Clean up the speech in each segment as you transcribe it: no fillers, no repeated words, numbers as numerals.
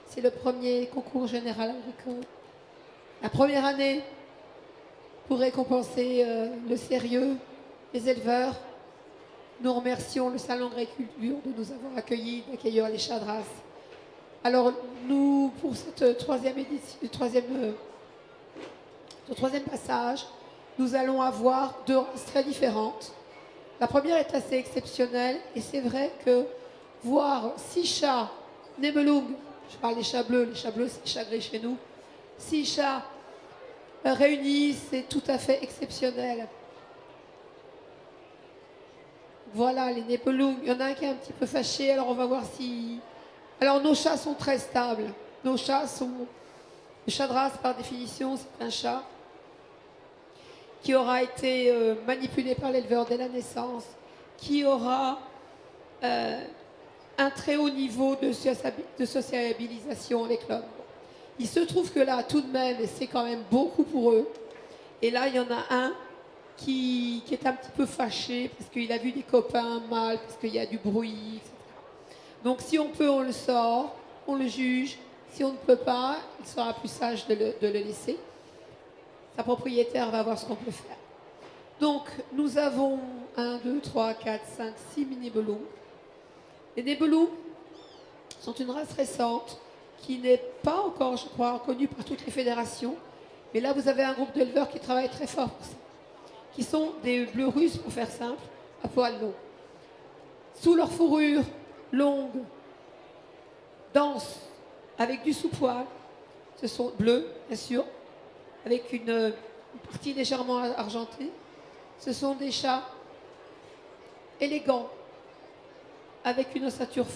C'est le premier concours général agricole. La première année, pour récompenser le sérieux des éleveurs, nous remercions le Salon d'agriculture de nous avoir accueillis, d'accueillir les chats de race. Alors, nous, pour cette troisième édition, ce troisième passage, nous allons avoir deux races très différentes. La première est assez exceptionnelle, et c'est vrai que voir 6 chats Nebelung, je parle des chats bleus c'est les chats gris chez nous, 6 chats réunis, c'est tout à fait exceptionnel. Voilà, les Nebelung, il y en a un qui est un petit peu fâché, alors on va voir si... Alors nos chats sont très stables. Nos chats sont... Le chat de race, par définition, c'est un chat qui aura été manipulé par l'éleveur dès la naissance, qui aura un très haut niveau de sociabilisation avec l'homme. Il se trouve que là, tout de même, et c'est quand même beaucoup pour eux, et là, il y en a un qui est un petit peu fâché parce qu'il a vu des copains mal, parce qu'il y a du bruit, etc. Donc si on peut, on le sort, on le juge. Si on ne peut pas, il sera plus sage de le laisser. Sa propriétaire va voir ce qu'on peut faire. Donc nous avons 1, 2, 3, 4, 5, 6 Nebelung. Les Nebelung sont une race récente qui n'est pas encore, je crois, reconnue par toutes les fédérations. Mais là, vous avez un groupe d'éleveurs qui travaillent très fort pour ça, qui sont des bleus russes, pour faire simple, à poils longs. Sous leur fourrure longue, dense, avec du sous-poil, ce sont bleus, bien sûr, avec une partie légèrement argentée. Ce sont des chats élégants, avec une ossature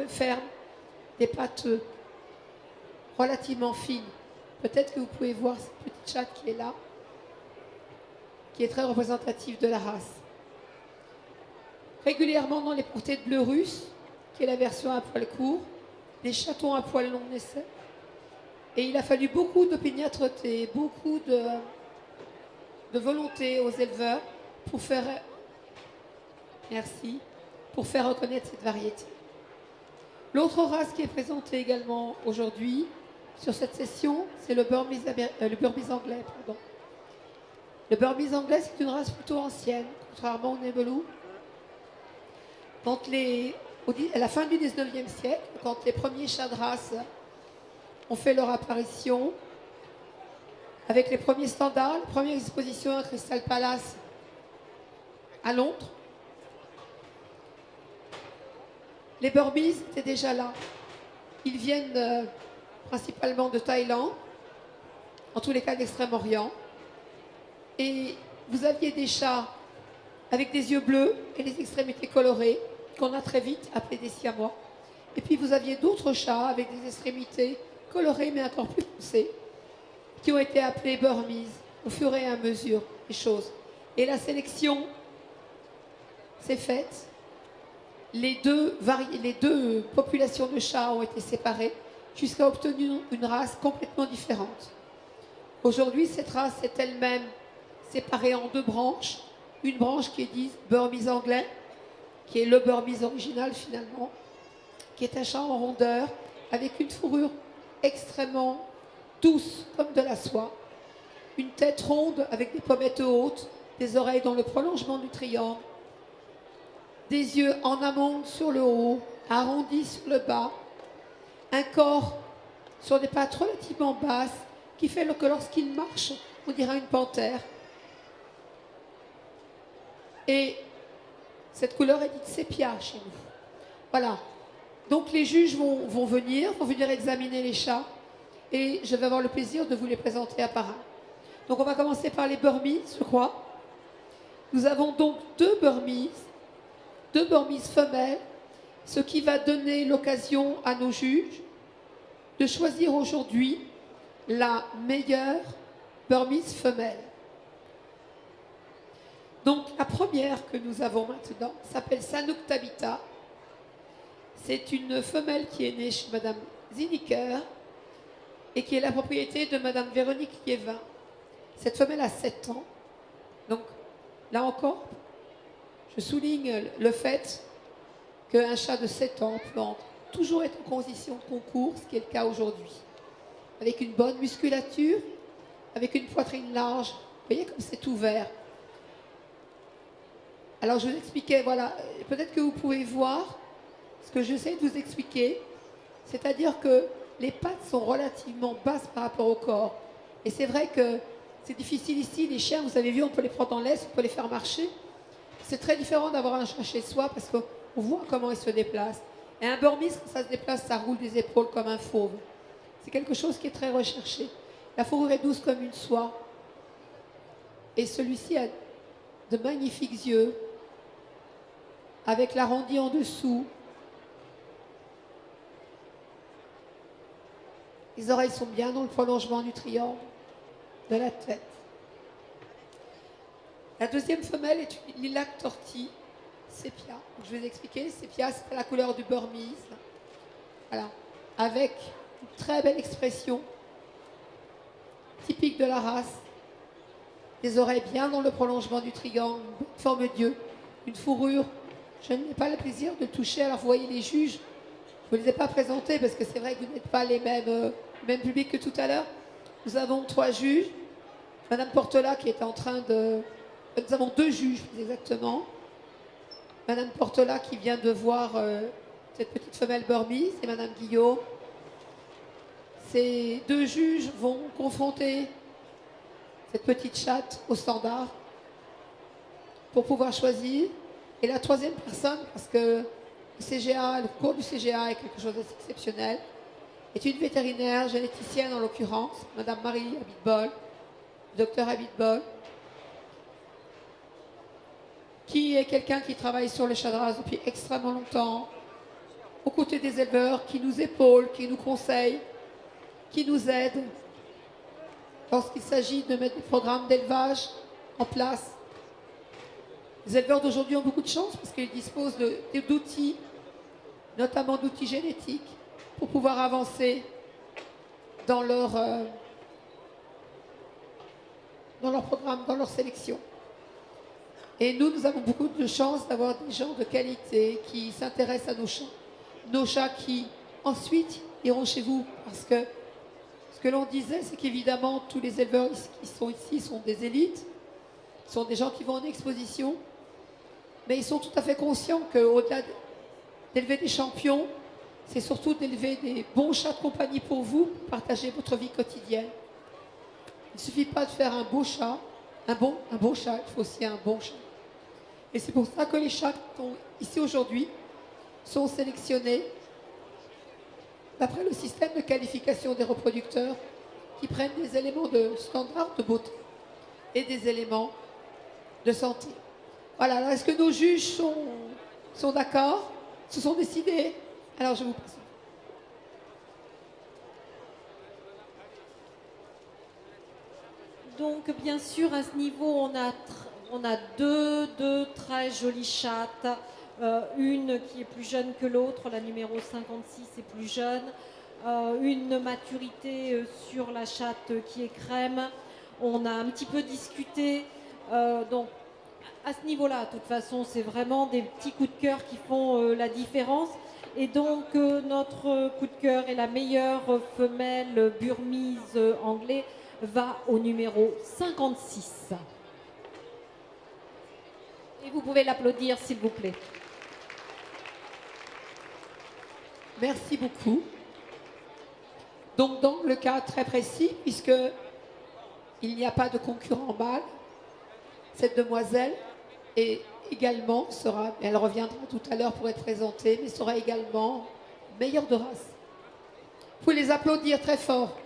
ferme, des pattes relativement fines. Peut-être que vous pouvez voir cette petite chatte qui est là, qui est très représentative de la race. Régulièrement dans les portées de bleu russe, qui est la version à poil court, des chatons à poil long naissaient. Et il a fallu beaucoup d'opiniâtreté, beaucoup de volonté aux éleveurs pour faire, pour faire reconnaître cette variété. L'autre race qui est présentée également aujourd'hui sur cette session, c'est le Burmese anglais. Pardon. Le Burmese anglais, c'est une race plutôt ancienne, contrairement au Nebelung. À la fin du 19e siècle, quand les premiers chats de race ont fait leur apparition, avec les premiers standards, la première exposition à Crystal Palace à Londres, les Burmese étaient déjà là. Ils viennent principalement de Thaïlande, en tous les cas d'Extrême-Orient. Et vous aviez des chats avec des yeux bleus et les extrémités colorées, qu'on a très vite appelés des siamois. Et puis vous aviez d'autres chats avec des extrémités colorées mais encore plus foncées, qui ont été appelés Burmese au fur et à mesure des choses. Et la sélection s'est faite. Les deux populations de chats ont été séparées jusqu'à obtenir une race complètement différente. Aujourd'hui, cette race est elle-même séparée en 2 branches. Une branche qui est dite Burmese anglais, qui est le Burmese original finalement, qui est un chat en rondeur, avec une fourrure extrêmement douce, comme de la soie, une tête ronde avec des pommettes hautes, des oreilles dans le prolongement du triangle, des yeux en amande sur le haut, arrondis sur le bas, un corps sur des pattes relativement basses, qui fait que lorsqu'il marche, on dirait une panthère. Et cette couleur est dite sépia chez nous. Voilà. Donc les juges vont venir examiner les chats, et je vais avoir le plaisir de vous les présenter à part un. Donc on va commencer par les Burmese, je crois. Nous avons donc 2 Burmese femelles, ce qui va donner l'occasion à nos juges de choisir aujourd'hui la meilleure Burmese femelle. Donc la première que nous avons maintenant s'appelle Sanuk Tabitha. C'est une femelle qui est née chez Madame Ziniker et qui est la propriété de Madame Véronique Liévin. Cette femelle a 7 ans. Donc là encore, je souligne le fait qu'un chat de 7 ans peut en toujours être en condition de concours, ce qui est le cas aujourd'hui. Avec une bonne musculature, avec une poitrine large. Vous voyez comme c'est ouvert. Alors je vous expliquais, voilà, peut-être que vous pouvez voir ce que j'essaie de vous expliquer, c'est-à-dire que les pattes sont relativement basses par rapport au corps. Et c'est vrai que c'est difficile ici, les chiens, vous avez vu, on peut les prendre en laisse, on peut les faire marcher. C'est très différent d'avoir un chat chez soi parce qu'on voit comment il se déplace. Et un Burmese, quand ça se déplace, ça roule des épaules comme un fauve. C'est quelque chose qui est très recherché. La fourrure est douce comme une soie. Et celui-ci a de magnifiques yeux, avec l'arrondi en dessous. Les oreilles sont bien dans le prolongement du triangle de la tête. La deuxième femelle est une lilac tortille, sépia. Je vais vous expliquer, sépia, c'est la couleur du Burmese. Voilà, avec une très belle expression, typique de la race. Des oreilles bien dans le prolongement du triangle, une bonne forme d'yeux, une fourrure. Je n'ai pas le plaisir de toucher. Alors vous voyez les juges, je ne vous les ai pas présentés parce que c'est vrai que vous n'êtes pas les mêmes publics que tout à l'heure. Nous avons 3 juges. Madame Portola qui est en train de... Nous avons 2 juges plus exactement. Madame Portola qui vient de voir cette petite femelle Burmese et Madame Guillaume. Ces 2 juges vont confronter cette petite chatte au standard pour pouvoir choisir. Et la 3e personne, parce que le cours du CGA est quelque chose d'exceptionnel, est une vétérinaire généticienne en l'occurrence, Madame Marie Abitbol, docteur Abitbol, qui est quelqu'un qui travaille sur le chadras depuis extrêmement longtemps, aux côtés des éleveurs, qui nous épaule, qui nous conseille, qui nous aide lorsqu'il s'agit de mettre des programmes d'élevage en place. Les éleveurs d'aujourd'hui ont beaucoup de chance parce qu'ils disposent d'outils, notamment d'outils génétiques, pour pouvoir avancer dans leur programme, dans leur sélection. Et nous avons beaucoup de chance d'avoir des gens de qualité qui s'intéressent à nos chats. Nos chats qui, ensuite, iront chez vous. Parce que ce que l'on disait, c'est qu'évidemment, tous les éleveurs qui sont ici sont des élites, sont des gens qui vont en exposition, mais ils sont tout à fait conscients qu'au-delà d'élever des champions, c'est surtout d'élever des bons chats de compagnie pour vous, pour partager votre vie quotidienne. Il ne suffit pas de faire un beau chat, un beau chat, il faut aussi un bon chat. Et c'est pour ça que les chats qui sont ici aujourd'hui sont sélectionnés d'après le système de qualification des reproducteurs qui prennent des éléments de standard de beauté et des éléments de santé. Voilà, alors est-ce que nos juges sont d'accord, se sont décidés? Alors je vous passe. Donc bien sûr à ce niveau on a deux très jolies chattes, une qui est plus jeune que l'autre, la numéro 56 est plus jeune, une maturité sur la chatte qui est crème. On a un petit peu discuté, donc à ce niveau-là, de toute façon, c'est vraiment des petits coups de cœur qui font la différence. Et donc, notre coup de cœur et la meilleure femelle Burmese anglais va au numéro 56. Et vous pouvez l'applaudir, s'il vous plaît. Merci beaucoup. Donc, dans le cas très précis, puisque il n'y a pas de concurrent mâle, cette demoiselle est également elle reviendra tout à l'heure pour être présentée, mais sera également meilleure de race. Vous pouvez les applaudir très fort.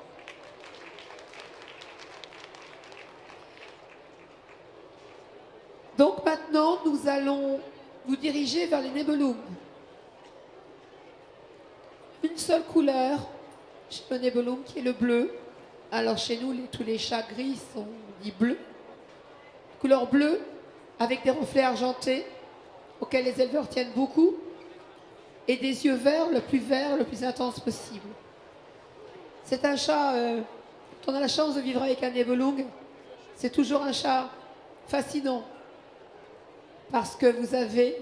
Donc maintenant, nous allons nous diriger vers les Nebelung. Une seule couleur chez le Nebelung qui est le bleu. Alors chez nous, tous les chats gris sont dits bleus. Couleur bleue avec des reflets argentés auxquels les éleveurs tiennent beaucoup et des yeux verts, le plus intense possible. C'est un chat, quand on a la chance de vivre avec un Nebelung, c'est toujours un chat fascinant parce que vous avez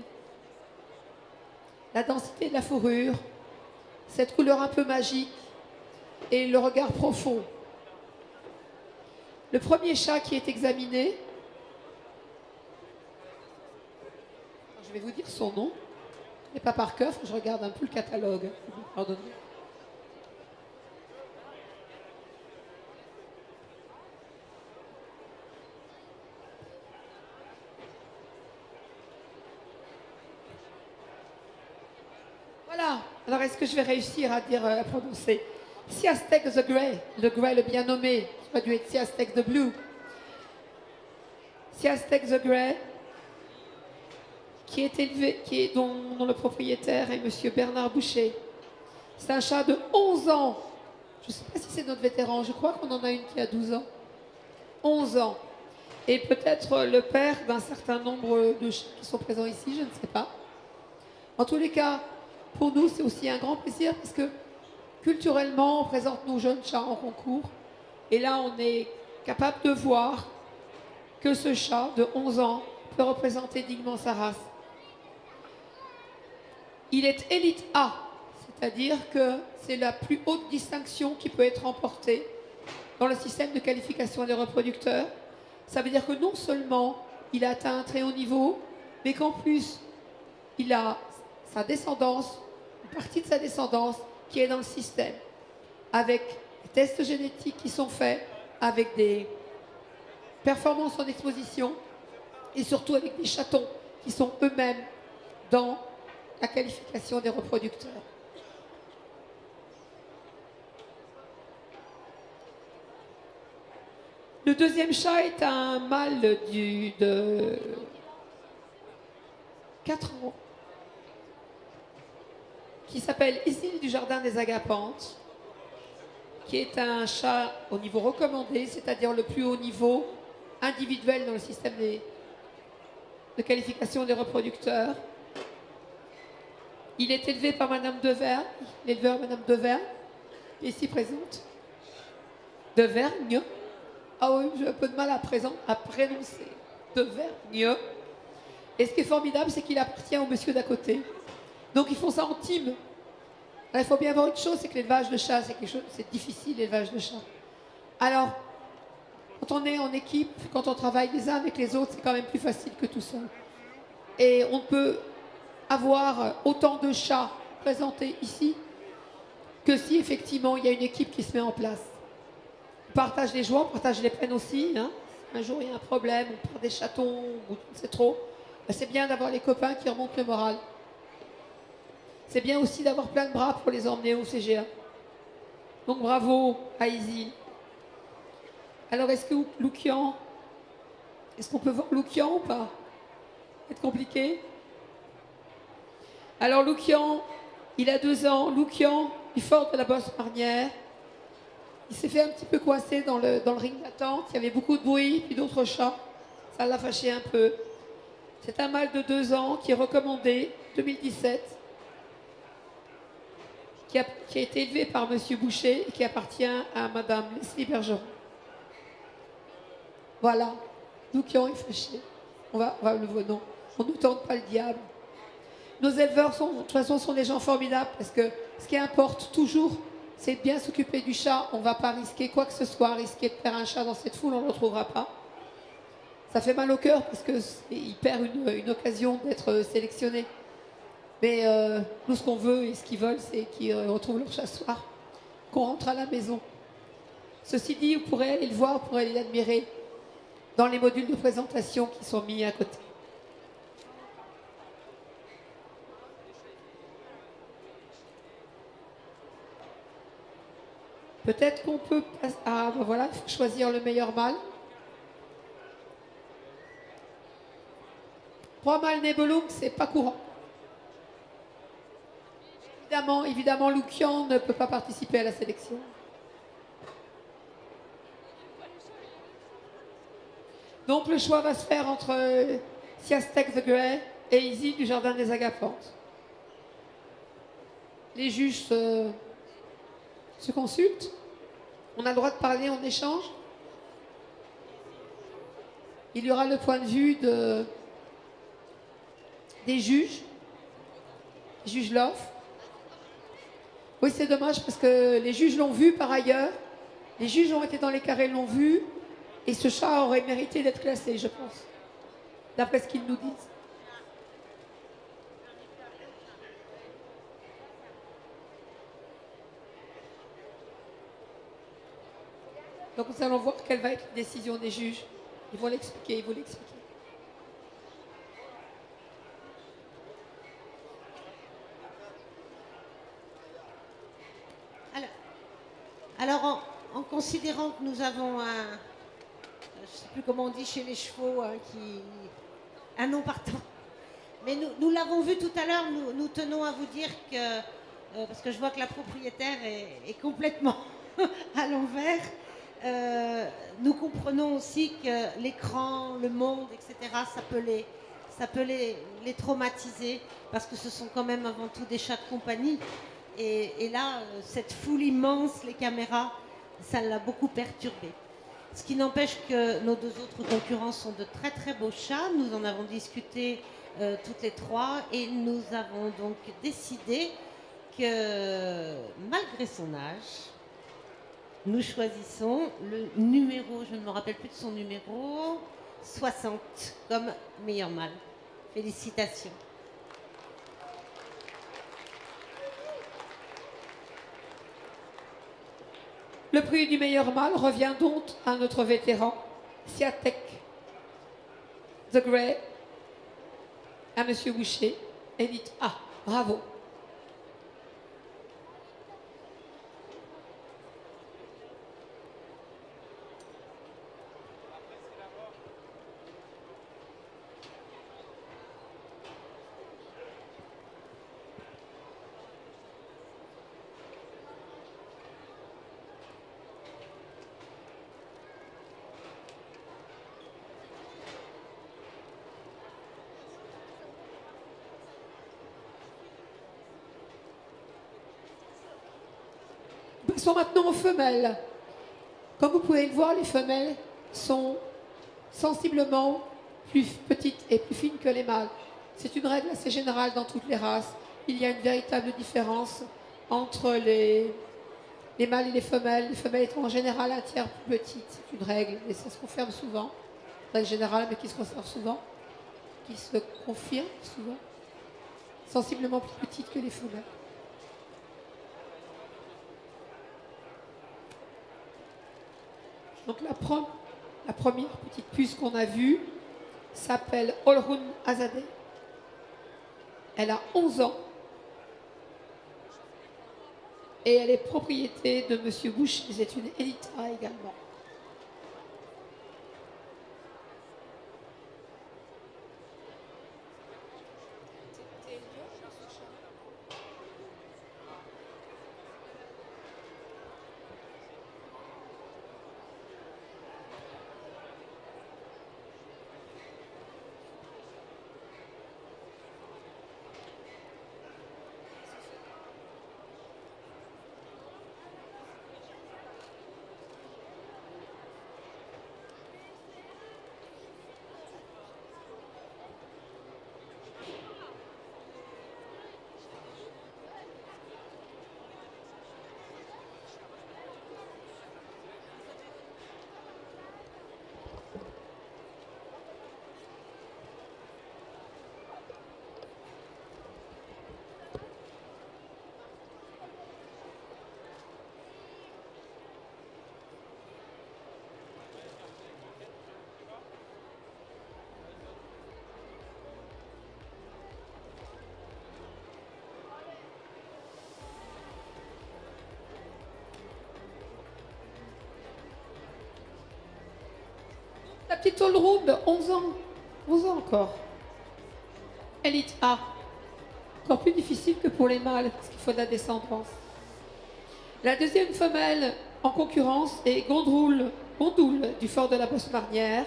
la densité de la fourrure, cette couleur un peu magique et le regard profond. Le premier chat qui est examiné, je vais vous dire son nom, mais pas par cœur, faut que je regarde un peu le catalogue. Pardonnez. Voilà. Alors, est-ce que je vais réussir à dire, à prononcer Siastek the Grey, le Grey le bien nommé, ça aurait dû être Siastek the Blue. Siastek the Grey, qui est élevé, dont le propriétaire est Monsieur Bernard Boucher. C'est un chat de 11 ans. Je ne sais pas si c'est notre vétéran, je crois qu'on en a une qui a 12 ans. 11 ans. Et peut-être le père d'un certain nombre de chats qui sont présents ici, je ne sais pas. En tous les cas, pour nous, c'est aussi un grand plaisir parce que culturellement, on présente nos jeunes chats en concours. Et là, on est capable de voir que ce chat de 11 ans peut représenter dignement sa race. Il est élite A, c'est-à-dire que c'est la plus haute distinction qui peut être remportée dans le système de qualification des reproducteurs. Ça veut dire que non seulement il a atteint un très haut niveau, mais qu'en plus, il a sa descendance, une partie de sa descendance qui est dans le système, avec des tests génétiques qui sont faits, avec des performances en exposition, et surtout avec des chatons qui sont eux-mêmes dans la qualification des reproducteurs. Le deuxième chat est un mâle de 4 ans qui s'appelle Isil du Jardin des Agapantes, qui est un chat au niveau recommandé, c'est-à-dire le plus haut niveau individuel dans le système de qualification des reproducteurs. Il est élevé par Madame Devergne, l'éleveur Madame Devergne, ici présente. Devergne. Ah oui, j'ai un peu de mal à prononcer. Devergne. Et ce qui est formidable, c'est qu'il appartient au monsieur d'à côté. Donc ils font ça en team. Alors, il faut bien voir une chose, c'est que l'élevage de chats, c'est difficile, l'élevage de chats. Alors, quand on est en équipe, quand on travaille les uns avec les autres, c'est quand même plus facile que tout seul. Et on peut avoir autant de chats présentés ici que si effectivement il y a une équipe qui se met en place. On partage les joies, on partage les peines aussi. Hein. Un jour il y a un problème, on perd des chatons, ou c'est trop. Ben, c'est bien d'avoir les copains qui remontent le moral. C'est bien aussi d'avoir plein de bras pour les emmener au CGA. Donc bravo à Isil. Alors est-ce que Loukian, est-ce qu'on peut voir Loukian ou pas? C'est compliqué. Alors Loukian, il a 2 ans. Loukian, du fort de la Bosse-Marnière. Il s'est fait un petit peu coincer dans le ring d'attente. Il y avait beaucoup de bruit, puis d'autres chats. Ça l'a fâché un peu. C'est un mâle de 2 ans qui est recommandé, 2017. Qui a été élevé par Monsieur Boucher et qui appartient à Madame Leslie Bergeron. Voilà. Loukian est fâché. On va le voir, non. On ne tente pas le diable. Nos éleveurs, de toute façon, sont des gens formidables parce que ce qui importe toujours, c'est de bien s'occuper du chat. On ne va pas risquer quoi que ce soit, risquer de perdre un chat dans cette foule, on ne le retrouvera pas. Ça fait mal au cœur parce qu'il perd une occasion d'être sélectionné. Mais nous, ce qu'on veut et ce qu'ils veulent, c'est qu'ils retrouvent leur chat ce soir, qu'on rentre à la maison. Ceci dit, vous pourrez aller le voir, vous pourrez aller l'admirer dans les modules de présentation qui sont mis à côté. Peut-être qu'on peut... Ah, ben voilà, il faut choisir le meilleur mâle. 3 mâles Nebelung, c'est pas courant. Évidemment, Loukian ne peut pas participer à la sélection. Donc le choix va se faire entre Siastek the Grey et Isil du Jardin des Agapantes. Les juges se consultent. On a le droit de parler en échange. Il y aura le point de vue des juges. Les juges Loff. Oui, c'est dommage parce que les juges l'ont vu par ailleurs. Les juges ont été dans les carrés, l'ont vu. Et ce chat aurait mérité d'être classé, je pense. D'après ce qu'ils nous disent. Donc nous allons voir quelle va être la décision des juges. Ils vont l'expliquer, ils vont l'expliquer. Alors, en considérant que nous avons un, je ne sais plus comment on dit chez les chevaux, un nom partant. Mais nous l'avons vu tout à l'heure, nous tenons à vous dire que, parce que je vois que la propriétaire est complètement à l'envers, nous comprenons aussi que l'écran, le monde, etc., ça peut les traumatiser, parce que ce sont quand même avant tout des chats de compagnie. Et là, cette foule immense, les caméras, ça l'a beaucoup perturbé. Ce qui n'empêche que nos deux autres concurrents sont de très très beaux chats. Nous en avons discuté toutes les trois et nous avons donc décidé que malgré son âge, nous choisissons le numéro, je ne me rappelle plus de son numéro, 60 comme meilleur mâle. Félicitations. Le prix du meilleur mâle revient donc à notre vétéran, Siatek The Grey, à Monsieur Boucher, Élite A. Bravo. Passons maintenant aux femelles. Comme vous pouvez le voir, les femelles sont sensiblement plus petites et plus fines que les mâles. C'est une règle assez générale dans toutes les races. Il y a une véritable différence entre les mâles et les femelles. Les femelles étant en général un tiers plus petites. C'est une règle, et ça se confirme souvent. Règle générale, mais qui se conserve souvent. Qui se confirme souvent. Sensiblement plus petites que les femelles. Donc la première petite puce qu'on a vue s'appelle Olrun Azadeh. Elle a 11 ans et elle est propriété de Monsieur Bush. C'est une Élite A également. La petite Olrun de 11 ans. 11 ans encore. Élite A. Encore plus difficile que pour les mâles, parce qu'il faut de la descendance. La deuxième femelle en concurrence est Gondoul du fort de la Bosse-Marnière.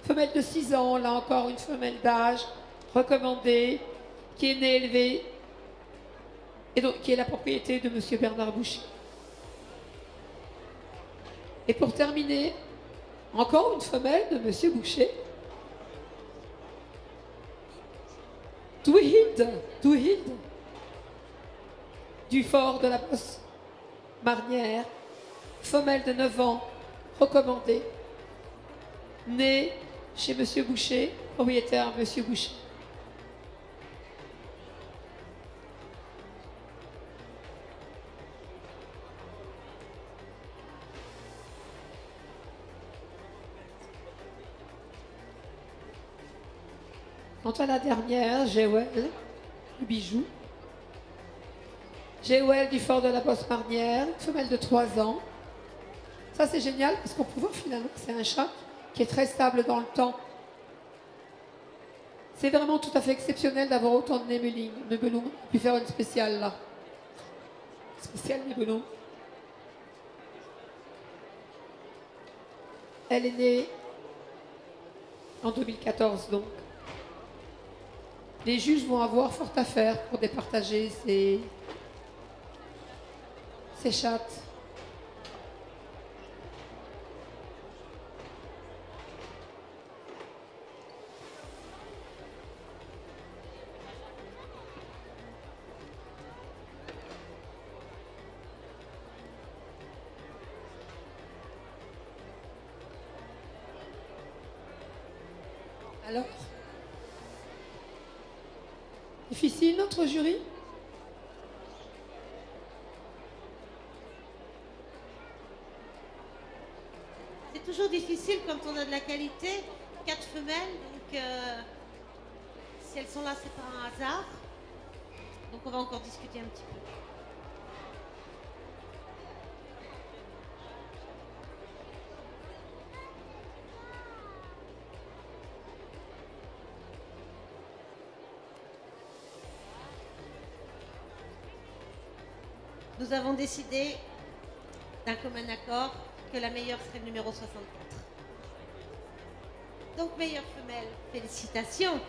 Femelle de 6 ans, là encore une femelle d'âge recommandée, qui est née élevée, et donc qui est la propriété de Monsieur Bernard Boucher. Et pour terminer, encore une femelle de Monsieur Boucher. Douhild du fort de la Bosse Marnière, femelle de 9 ans, recommandée, née chez Monsieur Boucher, propriétaire Monsieur Boucher. Quant à la dernière, Jewel, le bijou. Jewel du fort de la Bosse Marnière, femelle de 3 ans. Ça c'est génial parce qu'on peut voir finalement que c'est un chat qui est très stable dans le temps. C'est vraiment tout à fait exceptionnel d'avoir autant de Nibelung. On peut faire une spéciale là. Spéciale Nibelung. Elle est née en 2014 donc. Les juges vont avoir fort à faire pour départager ces chattes. Alors, difficile notre jury? C'est toujours difficile quand on a de la qualité. 4 femelles, donc si elles sont là, c'est pas un hasard. Donc on va encore discuter un petit peu. Nous avons décidé d'un commun accord que la meilleure serait le numéro 64. Donc meilleure femelle, félicitations.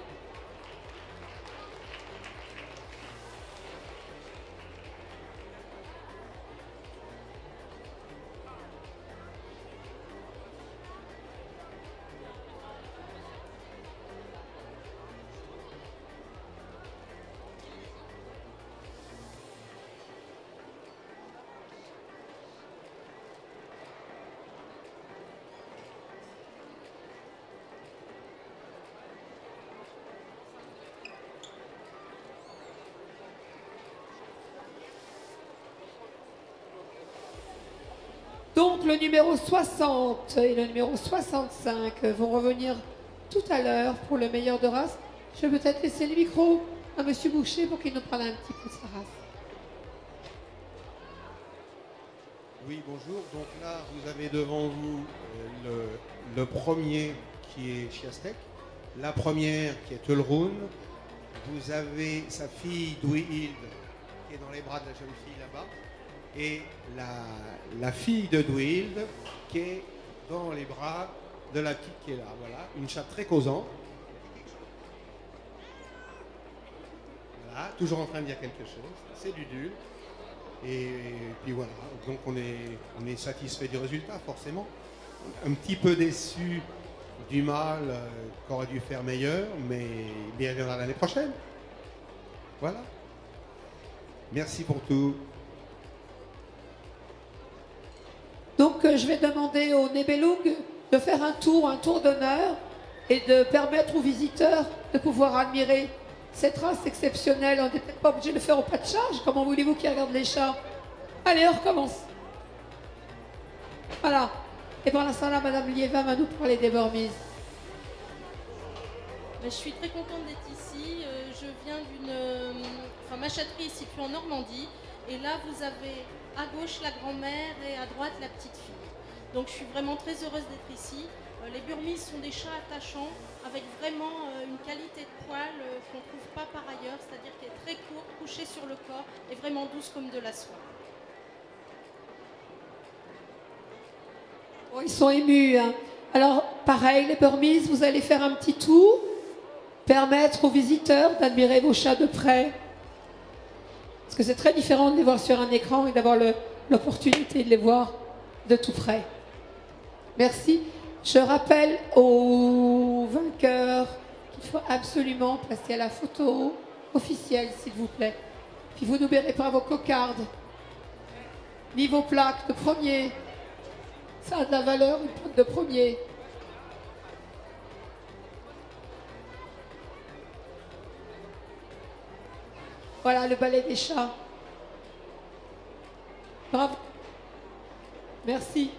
Donc le numéro 60 et le numéro 65 vont revenir tout à l'heure pour le meilleur de race. Je vais peut-être laisser le micro à Monsieur Boucher pour qu'il nous parle un petit peu de sa race. Oui, bonjour. Donc là, vous avez devant vous le premier qui est Chiastec, la première qui est Tulrun. Vous avez sa fille Dwihild qui est dans les bras de la jeune fille là-bas. Et la fille de Dwihild qui est dans les bras de la petite qui est là. Voilà, une chatte très causante. Voilà, toujours en train de dire quelque chose. C'est Dudule. Et puis voilà, donc on est satisfait du résultat, forcément. Un petit peu déçu du mâle qu'aurait dû faire meilleur, mais il y reviendra l'année prochaine. Voilà. Merci pour tout. Donc je vais demander au Nibelung de faire un tour d'honneur et de permettre aux visiteurs de pouvoir admirer cette race exceptionnelle. On n'est peut-être pas obligé de le faire au pas de charge. Comment voulez-vous qu'ils regardent les chats? Allez, on recommence. Voilà. Et pour l'instant là, Madame Liévin va nous parler des Burmese. Je suis très contente d'être ici. Je viens ma chatterie est située en Normandie. Et là, vous avez à gauche la grand-mère et à droite la petite fille. Donc je suis vraiment très heureuse d'être ici. Les Burmese sont des chats attachants avec vraiment une qualité de poil qu'on ne trouve pas par ailleurs, c'est-à-dire qu'elle est très courte, couchée sur le corps et vraiment douce comme de la soie. Bon, ils sont émus, hein. Alors, pareil, les Burmese, vous allez faire un petit tour, permettre aux visiteurs d'admirer vos chats de près. Parce que c'est très différent de les voir sur un écran et d'avoir l'opportunité de les voir de tout près. Merci. Je rappelle aux vainqueurs qu'il faut absolument passer à la photo officielle, s'il vous plaît. Puis vous n'oublierez pas vos cocardes, ni vos plaques de premier. Ça a de la valeur, une plaque de premier. Voilà le ballet des chats. Bravo. Merci.